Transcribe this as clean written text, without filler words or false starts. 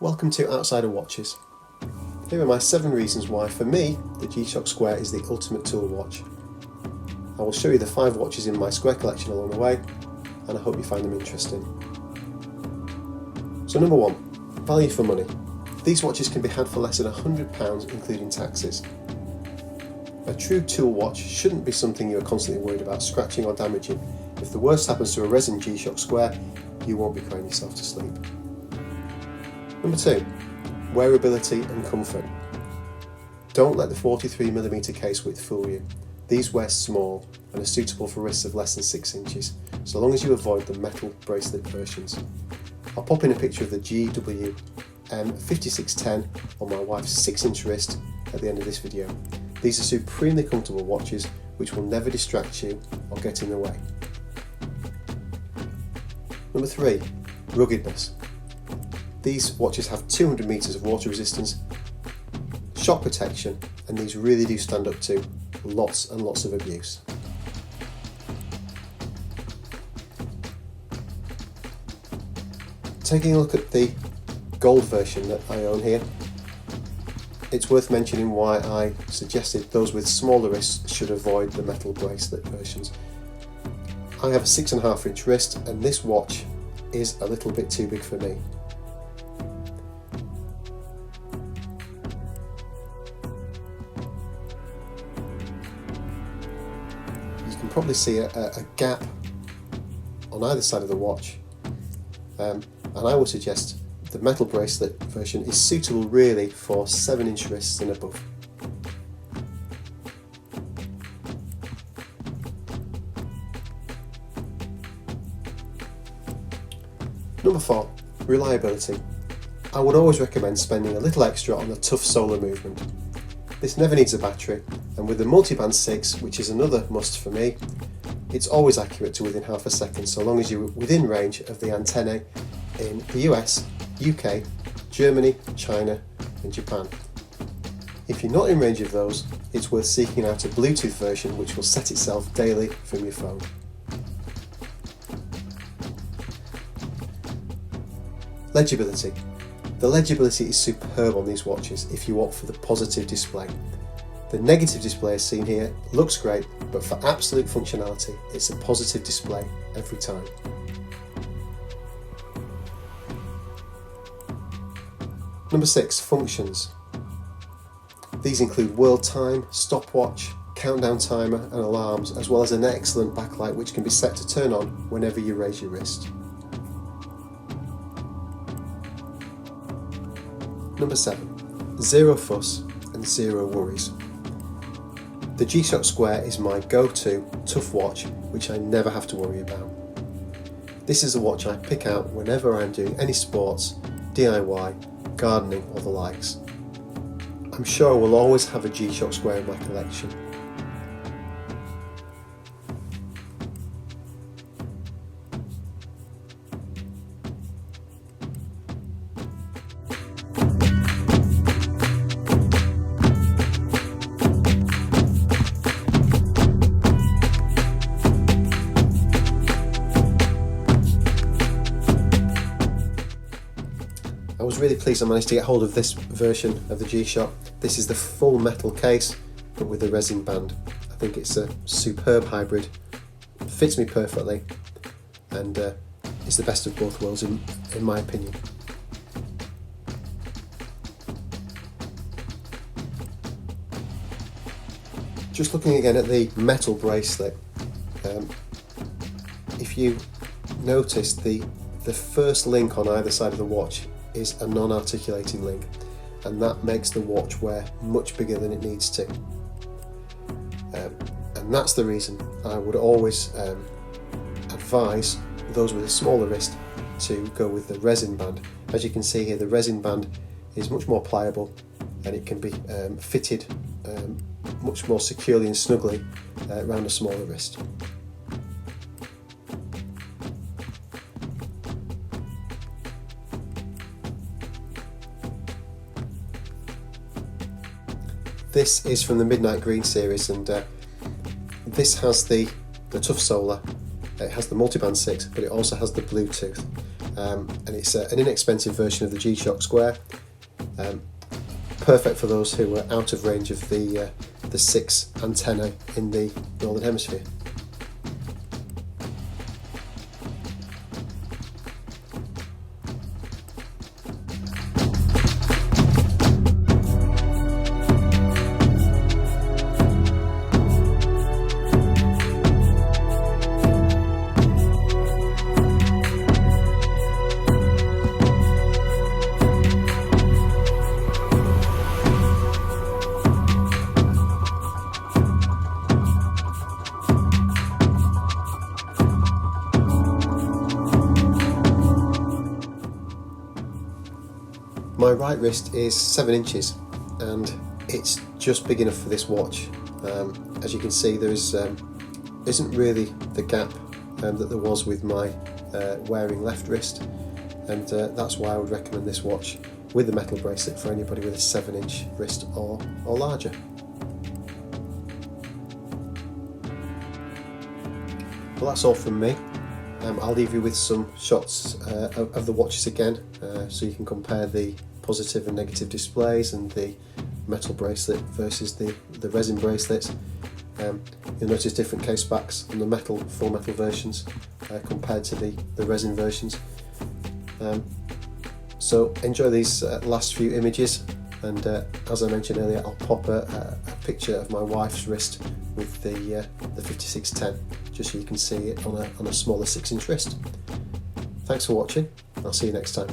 Welcome to Outsider Watches. Here are my 7 reasons why, for me, the G-Shock Square is the ultimate tool watch. I will show you the 5 watches in my Square collection along the way, and I hope you find them interesting. So number 1, value for money. These watches can be had for less than £100 including taxes. A true tool watch shouldn't be something you are constantly worried about scratching or damaging. If the worst happens to a resin G-Shock Square, you won't be crying yourself to sleep. Number 2, wearability and comfort. Don't let the 43mm case width fool you. These wear small and are suitable for wrists of less than 6 inches, so long as you avoid the metal bracelet versions. I'll pop in a picture of the GWM5610 on my wife's 6-inch wrist at the end of this video. These are supremely comfortable watches which will never distract you or get in the way. Number 3, ruggedness. These watches have 200 meters of water resistance, shock protection, and these really do stand up to lots and lots of abuse. Taking a look at the gold version that I own here, it's worth mentioning why I suggested those with smaller wrists should avoid the metal bracelet versions. I have a 6.5-inch wrist and this watch is a little bit too big for me. You can probably see a gap on either side of the watch, and I would suggest the metal bracelet version is suitable really for 7-inch wrists and above. Number 4, reliability. I would always recommend spending a little extra on the tough solar movement. This never needs a battery, and with the multiband 6, which is another must for me, it's always accurate to within half a second so long as you're within range of the antennae in the US, UK, Germany, China and Japan. If you're not in range of those, it's worth seeking out a Bluetooth version which will set itself daily from your phone. Legibility. The legibility is superb on these watches if you opt for the positive display. The negative display as seen here looks great, but for absolute functionality it's a positive display every time. Number 6, functions. These include world time, stopwatch, countdown timer and alarms, as well as an excellent backlight which can be set to turn on whenever you raise your wrist. Number 7, zero fuss and zero worries. The G-Shock Square is my go-to tough watch which I never have to worry about. This is a watch I pick out whenever I'm doing any sports, DIY, gardening or the likes. I'm sure I will always have a G-Shock Square in my collection. I was really pleased I managed to get hold of this version of the G-Shock. This is the full metal case but with a resin band. I think it's a superb hybrid, fits me perfectly and it's the best of both worlds in my opinion. Just looking again at the metal bracelet, if you notice the first link on either side of the watch is a non-articulating link, and that makes the watch wear much bigger than it needs to. And that's the reason I would always advise those with a smaller wrist to go with the resin band. As you can see here, the resin band is much more pliable and it can be fitted much more securely and snugly around a smaller wrist. This is from the Midnight Green series, and this has the tough solar, it has the multiband 6, but it also has the Bluetooth. and it's an inexpensive version of the G-Shock Square. Perfect for those who are out of range of the 6 antennae in the Northern Hemisphere. My right wrist is 7 inches and it's just big enough for this watch. As you can see, there isn't really the gap that there was with my wearing left wrist, and that's why I would recommend this watch with the metal bracelet for anybody with a 7-inch wrist or larger. Well, that's all from me. I'll leave you with some shots of the watches again, so you can compare the positive and negative displays and the metal bracelet versus the resin bracelets. You'll notice different case backs on the full metal versions compared to the resin versions. So enjoy these last few images, and as I mentioned earlier, I'll pop a picture of my wife's wrist with the 5610, just so you can see it on a smaller 6-inch wrist. Thanks for watching. I'll see you next time.